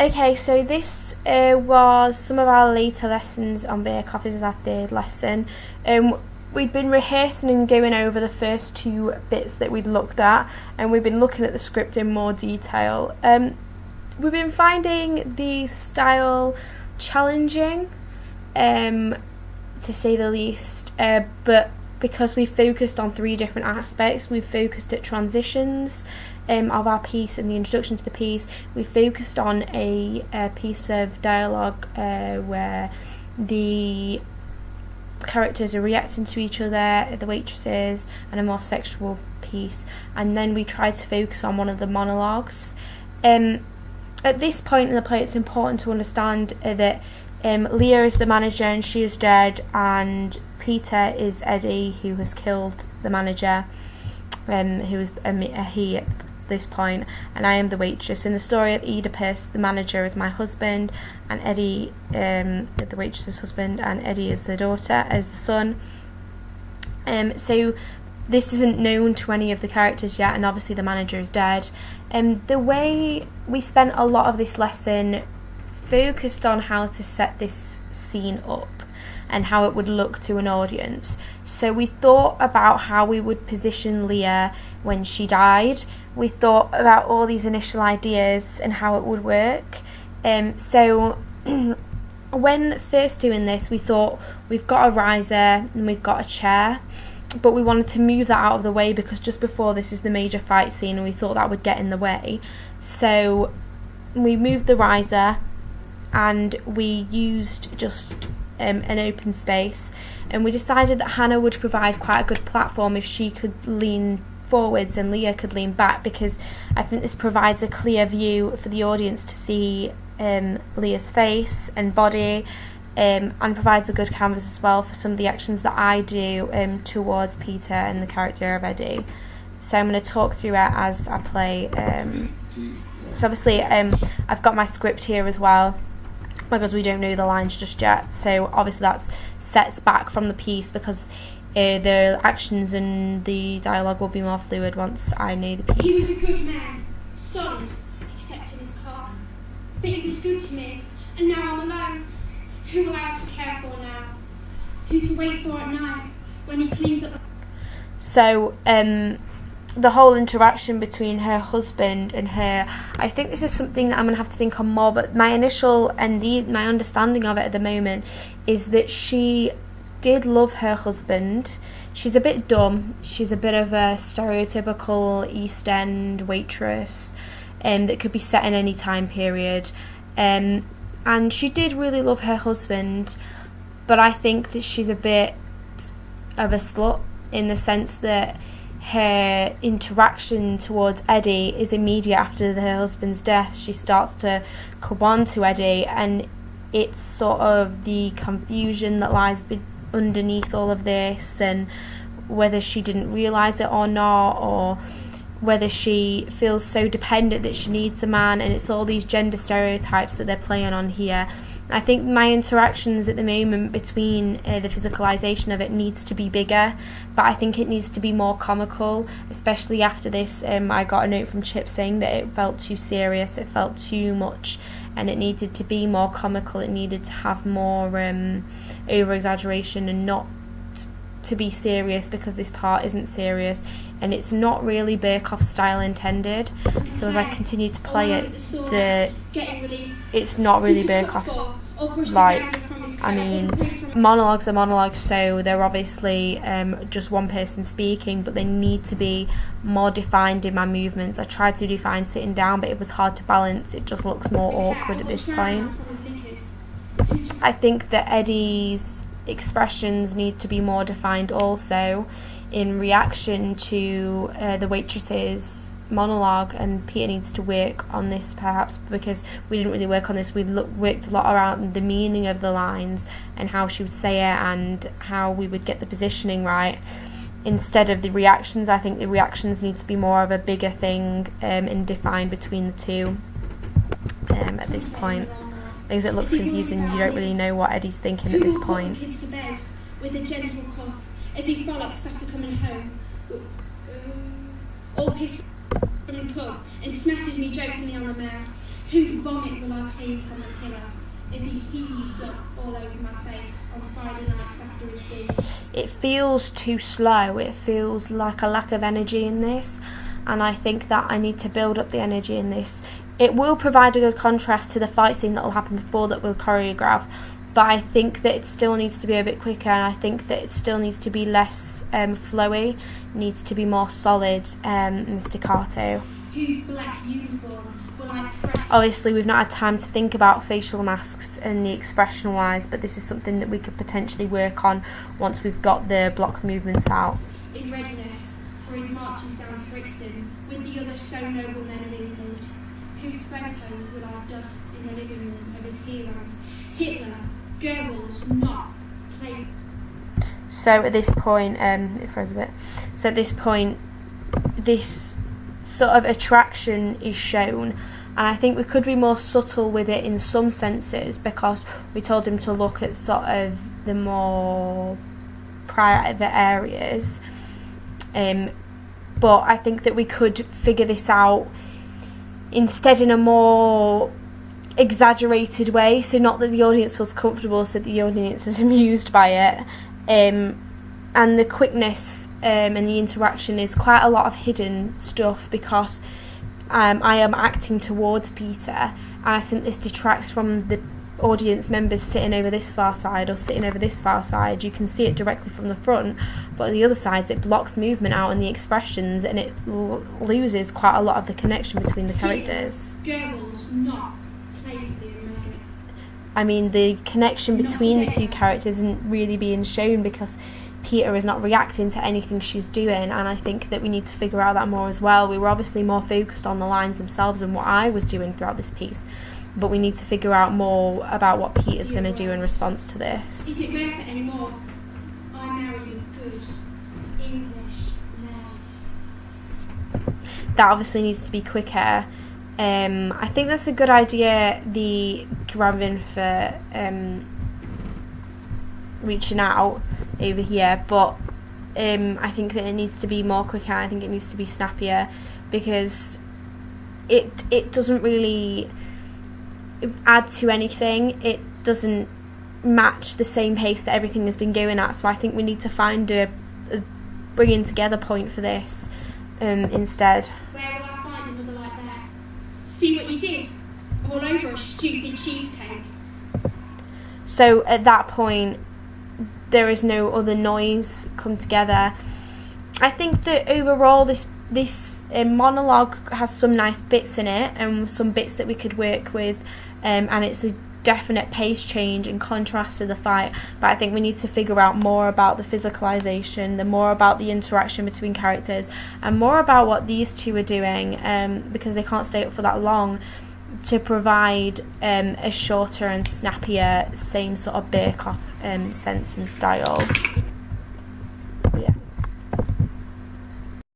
Okay, so this was some of our later lessons on Birkhoff. This is our third lesson. We'd been rehearsing and going over the first two bits that we'd looked at, and we've been looking at the script in more detail. We've been finding the style challenging, to say the least, but because we focused on three different aspects, we've focused at transitions of our piece and the introduction to the piece. We focused on a piece of dialogue where the characters are reacting to each other, the waitresses, and a more sexual piece. And then we tried to focus on one of the monologues. At this point in the play, it's important to understand that Leah is the manager and she is dead, and Peter is Eddie, who has killed the manager, who was a he at this point, and I am the waitress. In the story of Oedipus, the manager is my husband, and Eddie, the waitress's husband, and Eddie is the daughter, as the son. So this isn't known to any of the characters yet, and obviously the manager is dead. The way we spent a lot of this lesson focused on how to set this scene up and how it would look to an audience. So we thought about how we would position Leah when she died. We thought about all these initial ideas and how it would work. So when first doing this, we thought we've got a riser and we've got a chair, but we wanted to move that out of the way because just before this is the major fight scene, and we thought that would get in the way. So we moved the riser and we used just an open space, and we decided that Hannah would provide quite a good platform if she could lean forwards and Leah could lean back, because I think this provides a clear view for the audience to see Leah's face and body, and provides a good canvas as well for some of the actions that I do towards Peter and the character of Eddie. So I'm going to talk through it as I play. So obviously I've got my script here as well, because we don't know the lines just yet. So obviously that sets back from the piece, because the actions and the dialogue will be more fluid once I know the piece. He was a good man, solid, except in his car. But he was good to me, and now I'm alone. Who will I have to care for now? Who to wait for at night when he cleans up? So the whole interaction between her husband and her, I think this is something that I'm going to have to think on more, but my initial and my understanding of it at the moment is that she did love her husband. She's a bit dumb. She's a bit of a stereotypical East End waitress that could be set in any time period. And she did really love her husband, but I think that she's a bit of a slut in the sense that her interaction towards Eddie is immediate after her husband's death. She starts to come on to Eddie, and it's sort of the confusion that lies underneath all of this, and whether she didn't realise it or not, or whether she feels so dependent that she needs a man, and it's all these gender stereotypes that they're playing on here. I think my interactions at the moment between the physicalisation of it needs to be bigger, but I think it needs to be more comical, especially after this. I got a note from Chip saying that it felt too serious, it felt too much, and it needed to be more comical. It needed to have more over-exaggeration and not to be serious, because this part isn't serious and it's not really Birkhoff style intended. So as I continue to play it, it's not really Birkhoff. Like, I mean, monologues are monologues, so they're obviously just one person speaking, but they need to be more defined in my movements. I tried to define sitting down, but it was hard to balance. It just looks more awkward at this point. I think that Eddie's expressions need to be more defined also in reaction to the waitress's monologue, and Peter needs to work on this perhaps, because we didn't really work on this. We worked a lot around the meaning of the lines and how she would say it and how we would get the positioning right instead of the reactions. I think the reactions need to be more of a bigger thing and defined between the two at this point, because it looks confusing. You don't really know what Eddie's thinking at this point. Who will put the kids to bed with a gentle cough as he frolics after coming home, or pissed in the pub and smashes me jokingly on the mouth? Whose vomit will I clean from the pillar as he heaves up all over my face on Friday nights after his gig? It feels too slow. It feels like a lack of energy in this, and I think that I need to build up the energy in this. It will provide a good contrast to the fight scene that will happen before that we'll choreograph, but I think that it still needs to be a bit quicker, and I think that it still needs to be less flowy, needs to be more solid and staccato. Whose black uniform will I press? Obviously, we've not had time to think about facial masks and the expression-wise, but this is something that we could potentially work on once we've got the block movements out. In readiness for his marches down to Brixton with the other so noble men of England, whose photos will I dust in the living room of his heroes, Hitler, Goebbels, not play. So at this point, it froze a bit. So at this point, this sort of attraction is shown, and I think we could be more subtle with it in some senses, because we told him to look at sort of the more private areas, but I think that we could figure this out instead in a more exaggerated way, so not that the audience feels comfortable, so that the audience is amused by it, and the quickness and the interaction is quite a lot of hidden stuff, because I am acting towards Peter, and I think this detracts from the audience members sitting over this far side or sitting over this far side. You can see it directly from the front, but on the other sides it blocks movement out and the expressions, and it loses quite a lot of the connection between the characters. Goebbels not plays the American. I mean, the connection between the two characters isn't really being shown because Peter is not reacting to anything she's doing, and I think that we need to figure out that more as well. We were obviously more focused on the lines themselves and what I was doing throughout this piece, but we need to figure out more about what Peter's going to do in response to this. Is it worth it anymore? I marry you good English man. That obviously needs to be quicker. I think that's a good idea, the grabbing for reaching out over here, but I think that it needs to be more quicker. I think it needs to be snappier, because it doesn't really add to anything. It doesn't match the same pace that everything has been going at, so I think we need to find a bringing together point for this instead. Where will I find another like that? See what you did? All over a stupid cheesecake. So at that point there is no other noise come together. I think that overall this monologue has some nice bits in it and some bits that we could work with, and it's a definite pace change in contrast to the fight, but I think we need to figure out more about the physicalization, more about the interaction between characters, and more about what these two are doing, because they can't stay up for that long, to provide a shorter and snappier, same sort of Birkhoff sense and style.